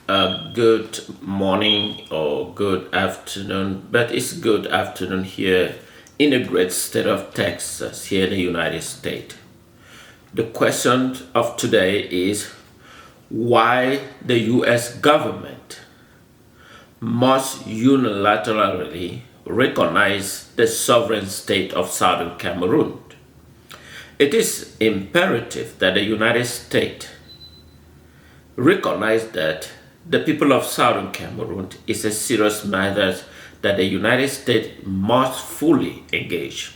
Good morning or good afternoon, but it's good afternoon here in the great state of Texas, here in the United States. The question of today is why the US government must unilaterally recognize the sovereign state of Southern Cameroon. It is imperative that the United States recognize that the people of Southern Cameroon is a serious matter that the United States must fully engage.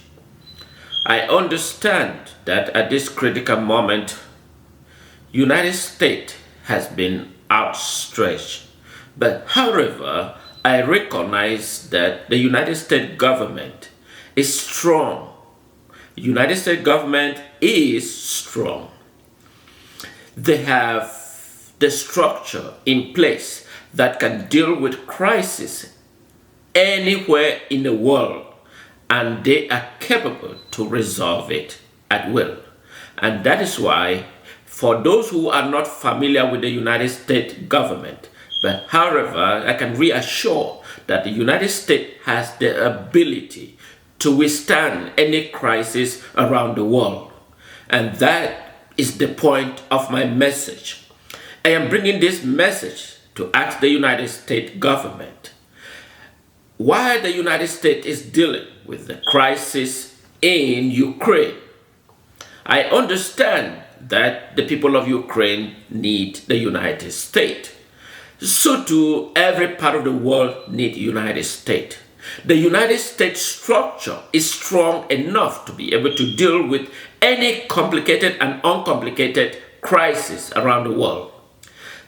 I understand that at this critical moment, United States has been outstretched, but however, I recognize that the United States government is strong. United States government is strong. They have the structure in place that can deal with crisis anywhere in the world, and they are capable to resolve it at will. And that is why, for those who are not familiar with the United States government, but however, I can reassure that the United States has the ability to withstand any crisis around the world. And that is the point of my message. I am bringing this message to ask the United States government why the United States is dealing with the crisis in Ukraine. I understand that the people of Ukraine need the United States. So too, every part of the world needs the United States. The United States structure is strong enough to be able to deal with any complicated and uncomplicated crisis around the world.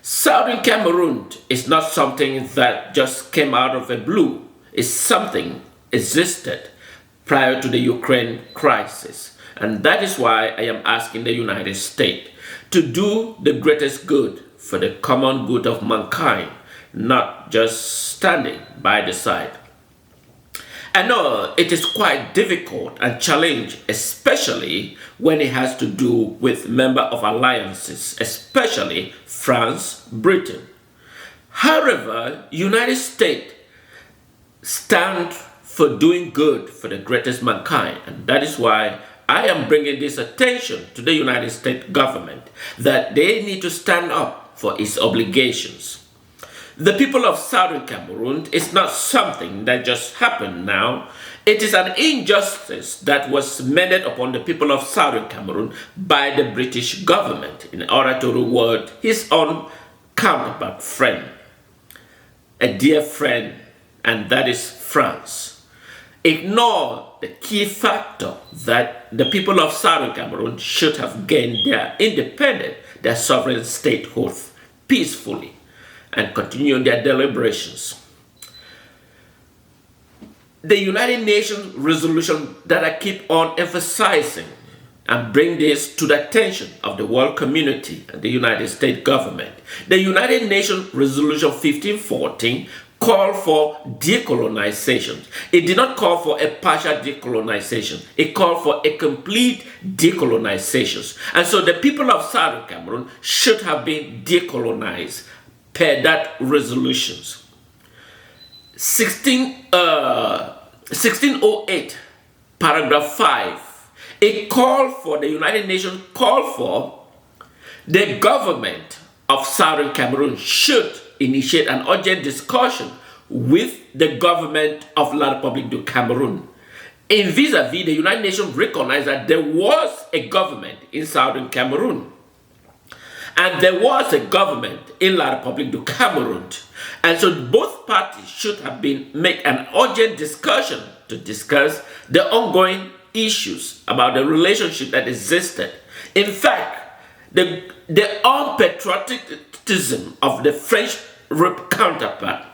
Southern Cameroon is not something that just came out of the blue. It's something existed prior to the Ukraine crisis. And that is why I am asking the United States to do the greatest good for the common good of mankind, not just standing by the side. I know it is quite difficult and challenging, especially when it has to do with member of alliances, especially France, Britain. However, United States stand for doing good for the greatest mankind, and that is why I am bringing this attention to the United States government that they need to stand up for its obligations. The people of Southern Cameroon is not something that just happened now. It is an injustice that was meted upon the people of Southern Cameroon by the British government in order to reward his own counterpart friend, a dear friend, and that is France. Ignore the key factor that the people of Southern Cameroon should have gained their independence, their sovereign statehood peacefully, and continue their deliberations. The United Nations resolution that I keep on emphasizing and bring this to the attention of the world community and the United States government. The United Nations resolution 1514 called for decolonization. It did not call for a partial decolonization. It called for a complete decolonization. And so the people of Southern Cameroon should have been decolonized per that resolutions. 1608, paragraph 5, it called for, the United Nations called for the government of Southern Cameroon should initiate an urgent discussion with the government of La Republique du Cameroun. In vis-a-vis, the United Nations recognized that there was a government in Southern Cameroon. And there was a government in La Republique du Cameroun. And so both parties should have make an urgent discussion to discuss the ongoing issues about the relationship that existed. In fact, the unpatriotism of the French counterpart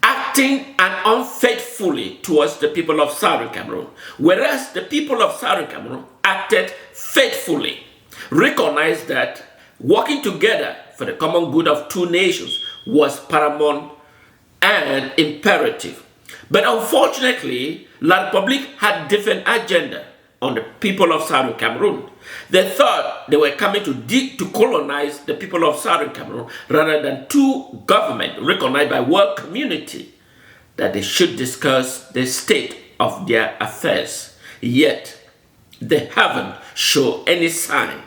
acting unfaithfully towards the people of Southern Cameroon, whereas the people of Southern Cameroon acted faithfully, recognized that working together for the common good of two nations was paramount and imperative. But unfortunately, La Republique had different agenda on the people of Southern Cameroon. They thought they were coming to colonize the people of Southern Cameroon rather than two governments recognized by world community that they should discuss the state of their affairs. Yet, they haven't shown any sign.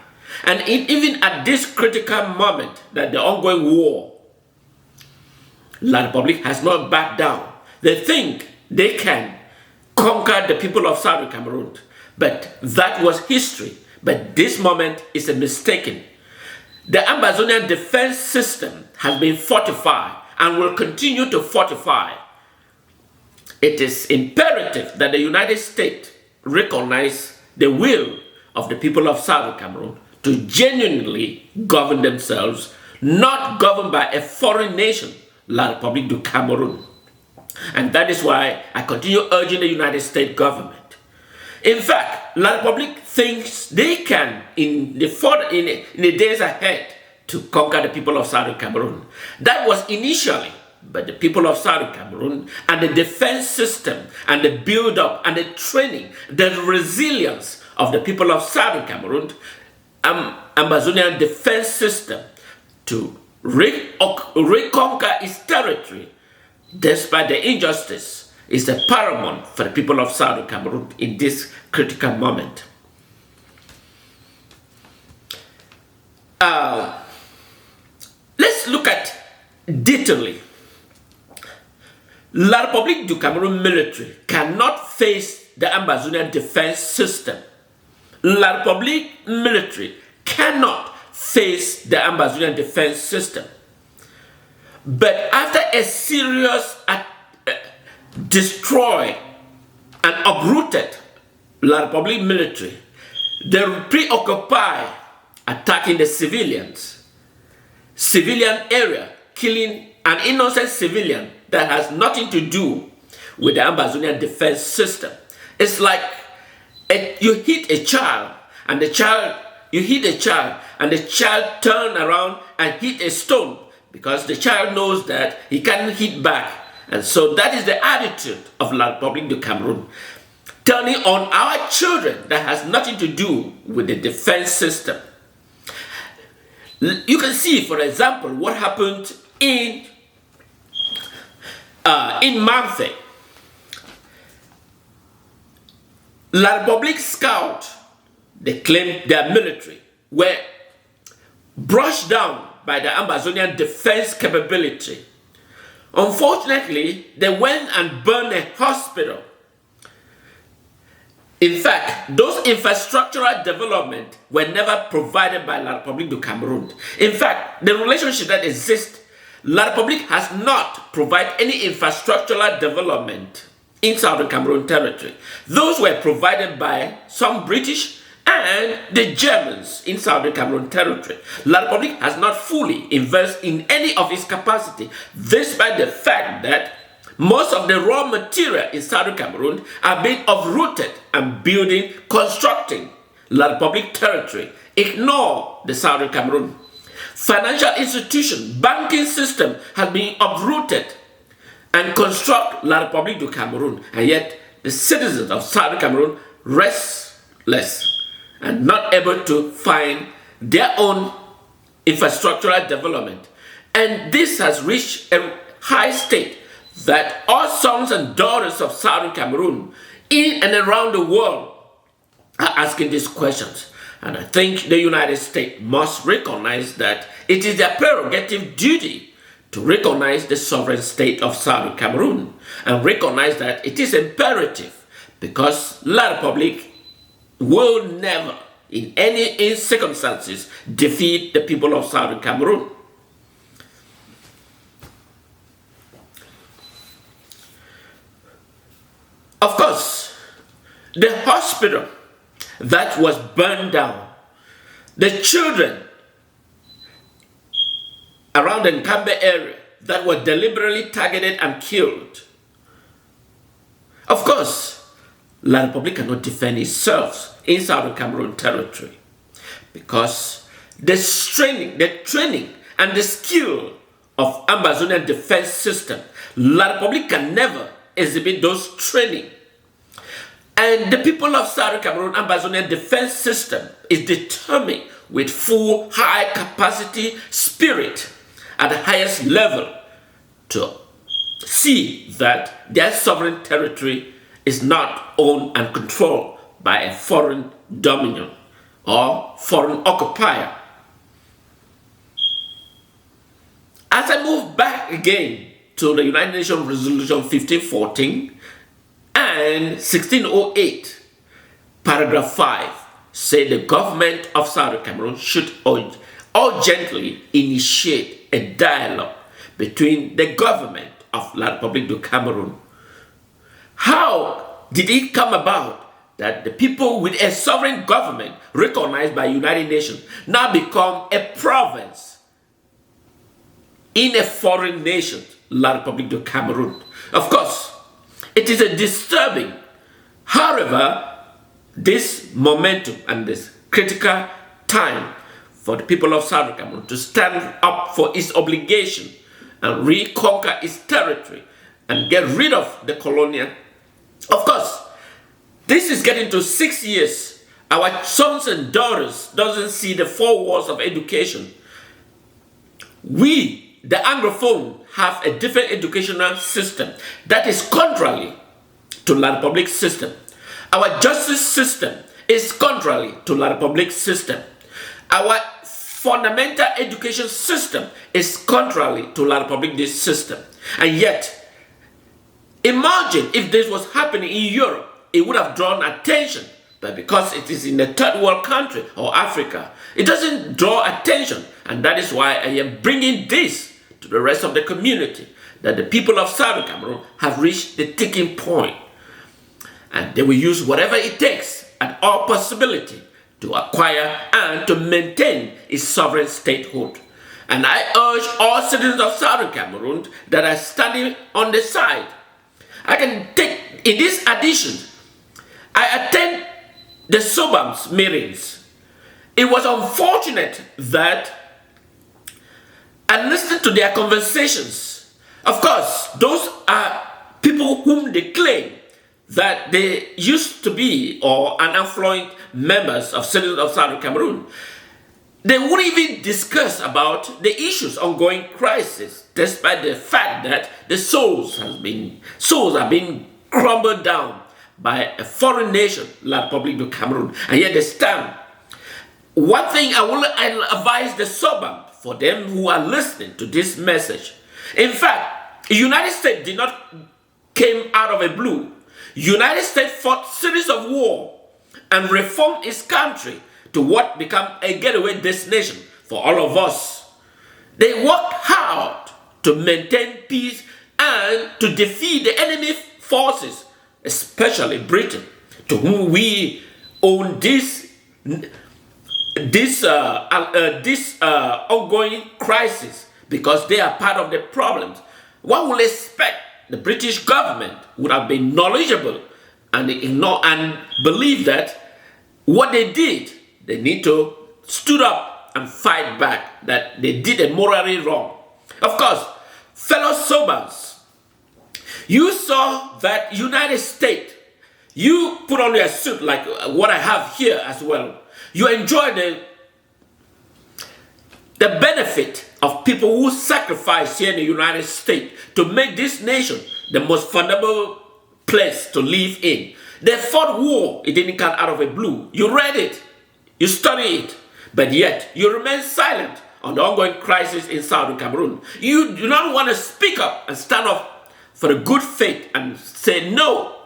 And even at this critical moment that the ongoing war, La Republique has not backed down. They think they can conquer the people of Southern Cameroon. But that was history. But this moment is a mistaken. The Ambazonian defense system has been fortified and will continue to fortify. It is imperative that the United States recognize the will of the people of Southern Cameroon to genuinely govern themselves, not governed by a foreign nation, La Republique du Cameroun. And that is why I continue urging the United States government. In fact, La Republique thinks they can, in the days ahead, to conquer the people of Southern Cameroon. That was initially, but the people of Southern Cameroon and the defense system and the build-up and the training, the resilience of the people of Southern Cameroon, Ambazonian defense system to reconquer its territory despite the injustice is the paramount for the people of Southern Cameroon in this critical moment. Let's look at detailedly. La Republique du Cameroun military cannot face the Ambazonian defense system. La Republique military cannot face the Ambazonian defense system. But after a serious destroy and uprooted La Republique military, they preoccupy attacking the civilian area, killing an innocent civilian that has nothing to do with the Ambazonian defense system. It's like you hit a child and the child turn around and hit a stone because the child knows that he can't hit back. And so that is the attitude of La Republique du Cameroun. Turning on our children that has nothing to do with the defense system. You can see, for example, what happened in Mamfe. La Republique Scout, they claim their military, were brushed down by the Ambazonian defense capability. Unfortunately, they went and burned a hospital. In fact, those infrastructural developments were never provided by La Republique du Cameroun. In fact, the relationship that exists, La Republique has not provided any infrastructural development in Southern Cameroon territory. Those were provided by some British and the Germans in Southern Cameroon territory. La Republique has not fully invested in any of its capacity, despite the fact that most of the raw material in Southern Cameroon are being uprooted and constructing La Republique territory. Ignore the Southern Cameroon. Financial institution, banking system has been uprooted and construct La Republique du Cameroun. And yet the citizens of Southern Cameroon restless and not able to find their own infrastructural development. And this has reached a high state that all sons and daughters of Southern Cameroon in and around the world are asking these questions. And I think the United States must recognize that it is their prerogative duty to recognize the sovereign state of Southern Cameroon and recognize that it is imperative because La Republique will never, in any circumstances, defeat the people of Southern Cameroon. Of course, the hospital that was burned down, the children around the Nkambe area that were deliberately targeted and killed. Of course, La Republique cannot defend itself in Southern Cameroon territory because the training and the skill of Ambazonian defense system, La Republique can never exhibit those training. And the people of Southern Cameroon, Ambazonian defense system is determined with full high capacity spirit at the highest level to see that their sovereign territory is not owned and controlled by a foreign dominion or foreign occupier. As I move back again to the United Nations Resolution 1514 and 1608, paragraph 5, say the government of Southern Cameroon should urgently initiate a dialogue between the government of La Republique du Cameroun. How did it come about that the people with a sovereign government recognized by United Nations now become a province in a foreign nation, La Republique du Cameroun? Of course, it is a disturbing. However, this momentum and this critical time for the people of Southern Cameroon to stand up for its obligation and reconquer its territory and get rid of the colonial. Of course, this is getting to 6 years. Our sons and daughters doesn't see the 4 walls of education. We, the Anglophone, have a different educational system that is contrary to La Republique system. Our justice system is contrary to La Republique system. Our fundamental education system is contrary to La Republique system. And yet, imagine if this was happening in Europe, it would have drawn attention. But because it is in a third world country or Africa, it doesn't draw attention. And that is why I am bringing this to the rest of the community, that the people of Southern Cameroon have reached the tipping point. And they will use whatever it takes and all possibility to acquire and to maintain its sovereign statehood. And I urge all citizens of Southern Cameroon that are standing on the side. I can take, in this addition, I attend the SOBAM's meetings. It was unfortunate that I listened to their conversations. Of course, those are people whom they claim that they used to be or an affluent members of citizens of Southern Cameroon. They wouldn't even discuss about the issues ongoing crisis, despite the fact that the souls are being crumbled down by a foreign nation, La Republique du Cameroun, and yet they stand. One thing I'll advise the SOBAM, for them who are listening to this message. In fact, the United States did not came out of a blue. United States fought series of war and reformed its country to what became a getaway destination for all of us. They worked hard to maintain peace and to defeat the enemy forces, especially Britain, to whom we owe this ongoing crisis, because they are part of the problems. One would expect the British government would have been knowledgeable and ignore and believe that what they did, they need to stood up and fight back, that they did a morally wrong. Of course, fellow Sobans, you saw that United States, you put on your suit like what I have here as well. You enjoy the benefit of people who sacrifice here in the United States to make this nation the most fundamental place to live in. They fought war. It didn't come out of a blue. You read it. You study it. But yet, you remain silent on the ongoing crisis in Southern Cameroon. You do not want to speak up and stand up for the good faith and say no.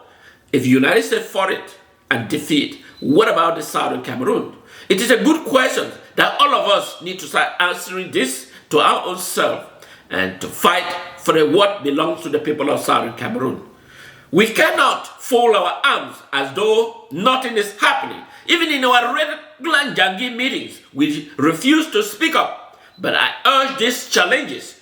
If the United States fought it and defeat, what about the Southern Cameroon? It is a good question that all of us need to start answering this to our own self and to fight for what belongs to the people of Southern Cameroon. We cannot fold our arms as though nothing is happening. Even in our regular Jangi meetings, we refuse to speak up. But I urge these challenges.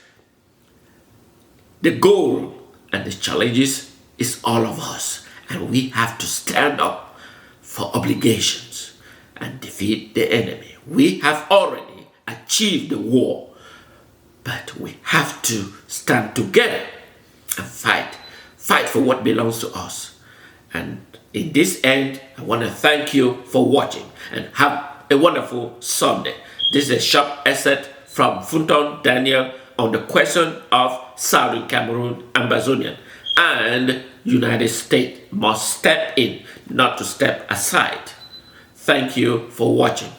The goal and the challenges is all of us. And we have to stand up for obligations and defeat the enemy. We have already achieved the war, but we have to stand together and fight for what belongs to us. And in this end, I want to thank you for watching and have a wonderful Sunday. This is a short essay from Funtong Daniel on the question of Southern Cameroon, Ambazonian, and United States must step in, not to step aside. Thank you for watching.